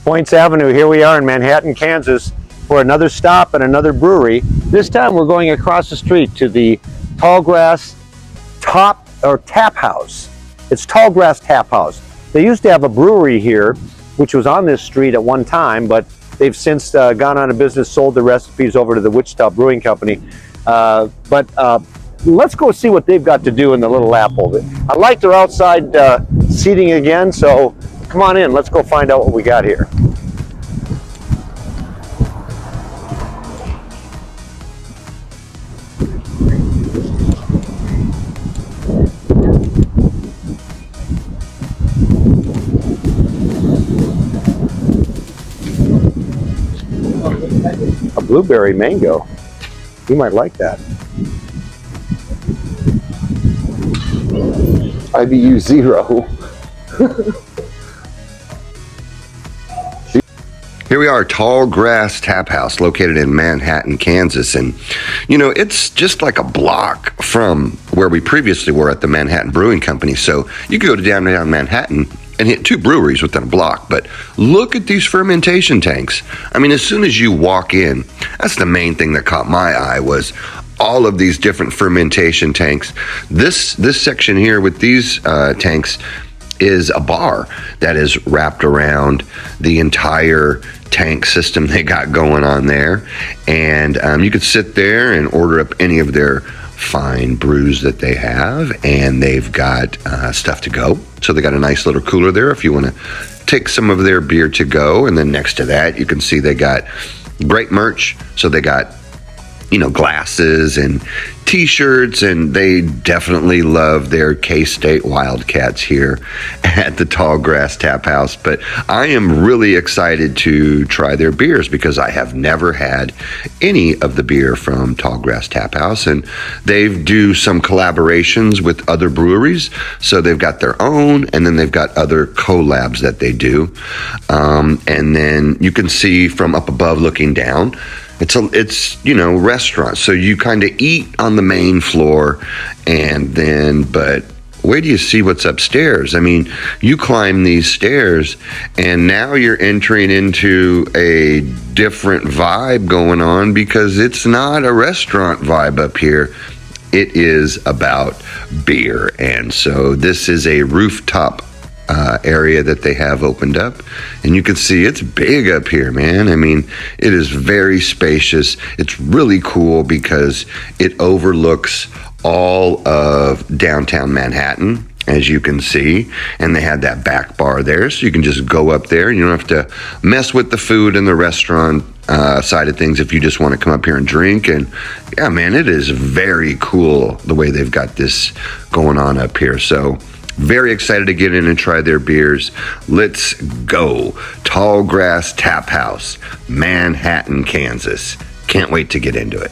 Poyntz Avenue. Here we are in Manhattan, Kansas for another stop at another brewery. This time we're going across the street to the Tallgrass Tap House. It's Tallgrass Tap House. They used to have a brewery here, which was on this street at one time, but they've since gone out of business, sold the recipes over to the Wichita Brewing Company. Let's go see what they've got to do in the little apple. I like their outside seating again, so come on in. Let's go find out what we got here. A blueberry mango. You might like that. IBU 0. Here we are, Tallgrass Tap House, located in Manhattan, Kansas. And, you know, it's just like a block from where we previously were at the Manhattan Brewing Company. So you could go to downtown Manhattan and hit 2 breweries within a block. But look at these fermentation tanks. I mean, as soon as you walk in, that's the main thing that caught my eye, was all of these different fermentation tanks. This section here with these tanks is a bar that is wrapped around the entire tank system they got going on there. And you could sit there and order up any of their fine brews that they have, and they've got stuff to go. So they got a nice little cooler there if you want to take some of their beer to go. And then next to that, you can see they got great merch. So they got, you know, glasses and t-shirts, and they definitely love their K-State Wildcats here at the Tallgrass Tap House. But I am really excited to try their beers because I have never had any of the beer from Tallgrass Tap House, and they do some collaborations with other breweries. So they've got their own, and then they've got other collabs that they do. And then you can see from up above looking down, it's you know, restaurant. So you kind of eat on the main floor, and then, but wait till you see what's upstairs. I mean, you climb these stairs and now you're entering into a different vibe going on, because it's not a restaurant vibe up here. It is about beer. And so this is a rooftop area that they have opened up, and you can see it's big up here, man. I mean, it is very spacious. It's really cool because it overlooks all of downtown Manhattan, as you can see, and they had that back bar there, so you can just go up there and you don't have to mess with the food and the restaurant side of things if you just want to come up here and drink. And yeah, man, it is very cool the way they've got this going on up here. So very excited to get in and try their beers. Let's go. Tallgrass Tap House, Manhattan, Kansas. Can't wait to get into it.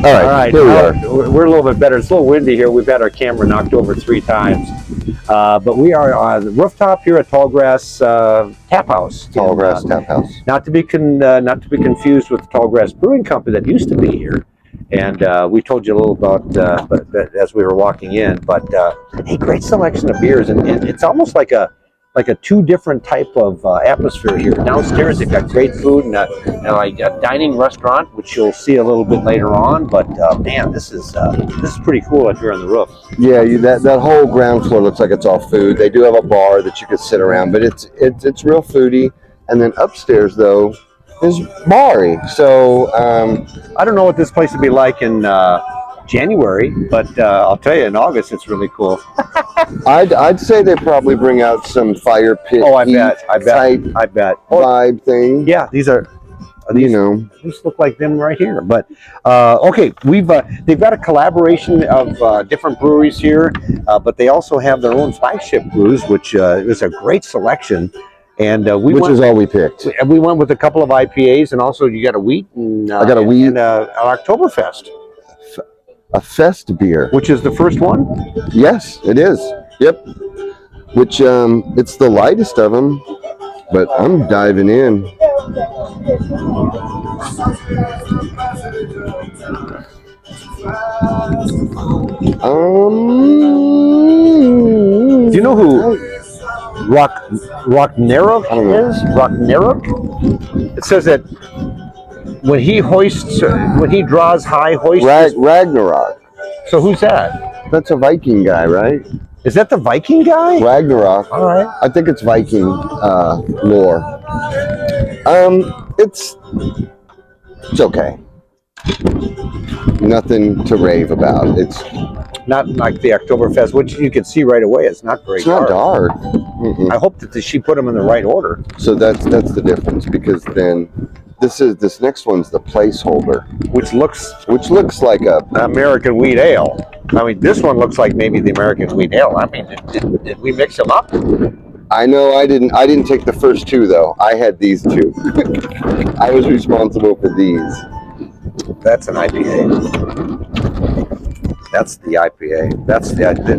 All right, here we are. We're a little bit better. It's a little windy here. We've had our camera knocked over 3 times. But we are on the rooftop here at Tallgrass Tap House. Tallgrass Tap House. Not to be confused with the Tallgrass Brewing Company that used to be here. And we told you a little about as we were walking in. But hey, great selection of beers, and it's almost like a 2 different type of atmosphere here. Downstairs, they've got great food and a dining restaurant, which you'll see a little bit later on. But man, this is pretty cool up here on the roof. Yeah, that whole ground floor looks like it's all food. They do have a bar that you could sit around, but it's real foodie. And then upstairs, though, is bar-y. So I don't know what this place would be like in January, but I'll tell you, in August it's really cool. I'd say they probably bring out some fire pit. Oh, I bet vibe thing. Yeah, these look like them right here. But okay, they've got a collaboration of different breweries here, but they also have their own flagship brews, which is a great selection. And which is all we picked. We went with a couple of IPAs, and also you got a wheat. And, I got a wheat and an Oktoberfest. A fest beer, which is the first one. Yes, it is. Yep. Which it's the lightest of them, but I'm diving in. Do you know who Rocknarok I don't know. is? Rocknarok? It says that when he draws high, hoists. Ragnarok. So who's that? That's a Viking guy, right? Is that the Viking guy? Ragnarok. All right. I think it's Viking lore. It's okay. Nothing to rave about. It's Not like the Oktoberfest, which you can see right away. It's not very not dark. I hope that she put them in the right order. So that's the difference, because then this next one's the placeholder, Which looks which like a American wheat ale. I mean, this one looks like maybe the American wheat ale. I mean, did we mix them up? I know I didn't take the first two though. I had these two. I was responsible for these. That's an IPA. That's the IPA.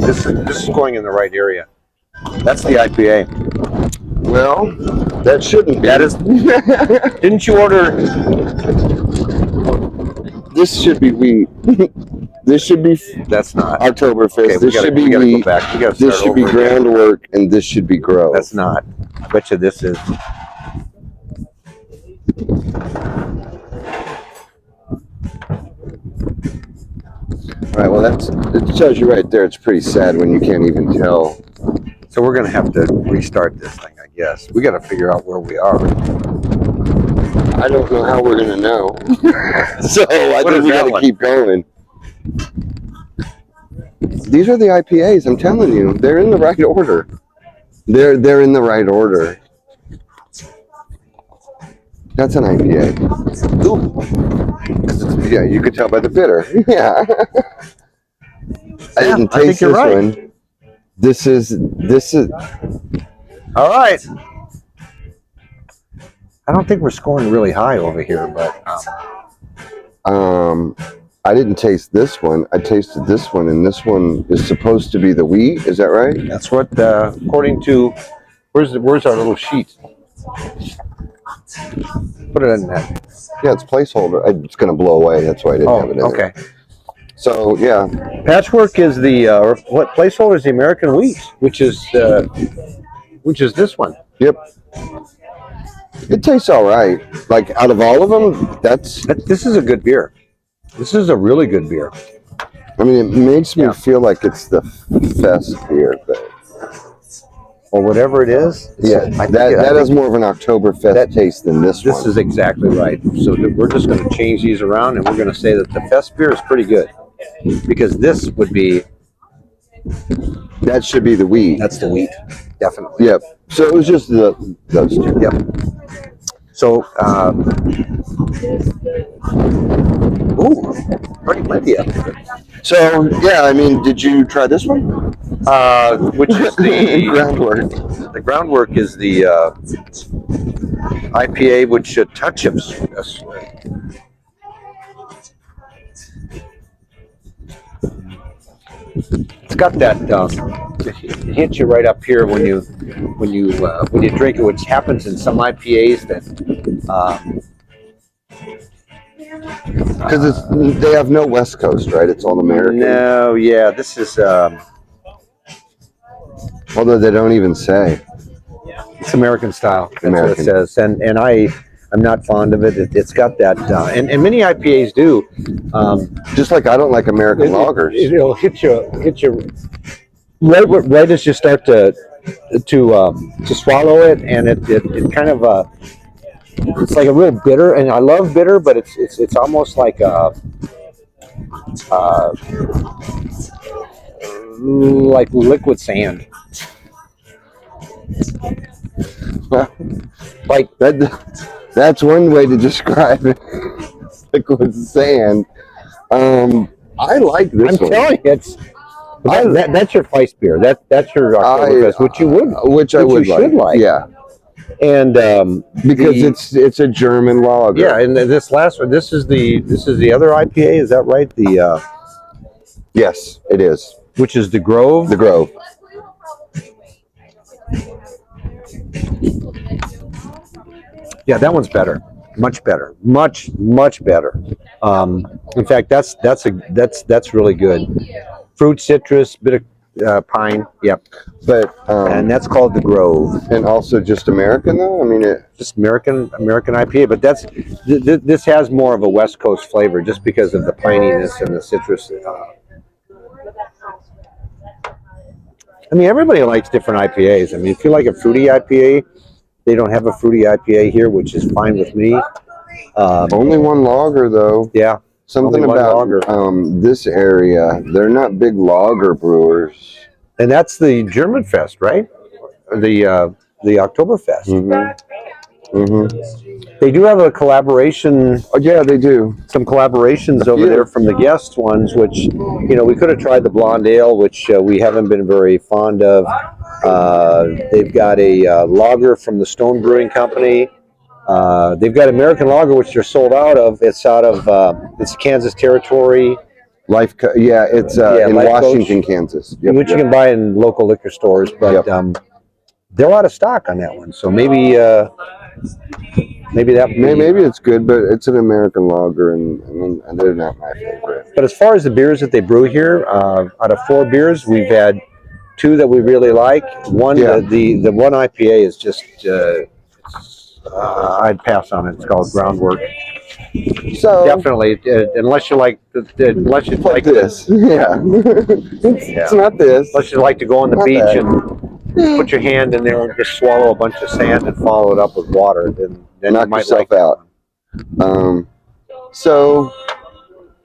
This is going in the right area. That's the IPA. Well, that shouldn't be. That is. Didn't you order? This should be wheat. This should be That's not. Oktoberfest. Okay, This should be go wheat. back. We gotta This start should be over again. groundwork, and this should be grow. That's not. I bet you this is. Right. Well, it tells you right there. It's pretty sad when you can't even tell. So we're gonna have to restart this thing, I guess. We got to figure out where we are. I don't know how we're gonna know. So I What think is we that gotta one? keep going. These are the IPAs. I'm telling you, they're in the right order. They're in the right order. That's an IPA. Ooh. Yeah, you could tell by the bitter. Yeah. I didn't I think taste you're this right. one. This is. All right. I don't think we're scoring really high over here, but I didn't taste this one. I tasted this one, and this one is supposed to be the wheat. Is that right? that's what, according to, where's our little sheet? Put it in that. Yeah, it's placeholder. It's going to blow away. That's why I didn't Oh, have it in okay. there. So yeah, Patchwork is the what placeholder is the American wheat, which is this one. yep. It tastes all right. Like out of all of them, This is a good beer. This is a really good beer. I mean, it makes me feel like it's the fest beer, but Or whatever it is. yeah, that has more of an Oktoberfest taste than this one. This is exactly right. So we're just going to change these around, and we're going to say that the fest beer is pretty good, because this would be. That should be the wheat. That's the wheat, definitely. Yep. So it was just those two. Yep. So, pretty plenty of it. So yeah, I mean, did you try this one? Which is the Groundwork. The groundwork is the IPA, which should touch us. It's got that. It hits you right up here when you drink it, which happens in some IPAs that. Because they have no West Coast, right? It's all American. No, yeah, this is. Although they don't even say. It's American style. That's American. what it says, and I'm not fond of it. It's got that, and many IPAs do. Just like I don't like American lagers. It'll hit you right as you start to swallow it, and it kind of it's like a real bitter, and I love bitter, but it's almost like like liquid sand. Like that's one way to describe it. Liquid sand. I like this I'm one. telling you, that's your Feist beer. That's your Oktoberfest, which I you should like. Yeah, and because it's a German lager. Yeah, and this last one, this is the other IPA. Is that right? The yes, it is. Which is the Grove. The Grove. Yeah, that one's better. Much better. Much better. In fact, that's really good. Fruit, citrus, bit of pine. Yep. But And that's called the Grove. and also just American though. I mean, Just American IPA, but this has more of a West Coast flavor just because of the pininess and the citrus. I mean, everybody likes different IPAs. I mean, if you like a fruity IPA, they don't have a fruity IPA here, which is fine with me. only one lager though. Yeah. Something Only one about lager. this area. They're not big lager brewers. And that's the German Fest, right? The Oktoberfest. They do have a collaboration. Oh yeah, they do. Some collaborations over there from the guest ones, which, you know, we could have tried the blonde ale, which we haven't been very fond of. They've got a lager from the Stone Brewing Company. They've got American lager, which they're sold out of. It's out of it's Kansas territory. It's in Life Washington, Coach, Kansas. which you can buy in local liquor stores, but they're out of stock on that one. So maybe Maybe it's good, but it's an American lager, and they're not my favorite. But as far as the beers that they brew here, out of 4 beers, we've had 2 that we really like. One, the one IPA is just I'd pass on it. It's called Groundwork. So definitely, unless you like this, it's not this. Unless you like to go on the Not beach that. and put your hand in there and just swallow a bunch of sand and follow it up with water, then knock you might yourself like out.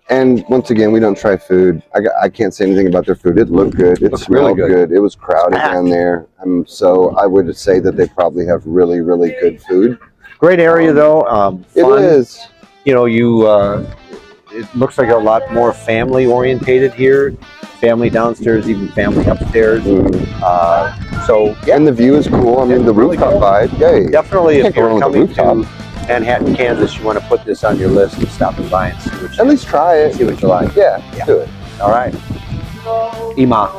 And once again, we don't try food. I can't say anything about their food. It looked good. It smelled really good. It was crowded down there. So I would say that they probably have really, really good food. Great area though. It fun. is. You know, it looks like a lot more family orientated here. Family downstairs, even family upstairs. And the view is cool. I mean, the really rooftop cool. vibe. Yay. Definitely, if Can't go you're wrong with the coming rooftop. to Manhattan, Kansas, you want to put this on your list and stop and by and see what you At least try it. see what you like. Yeah, do it. All right. Email.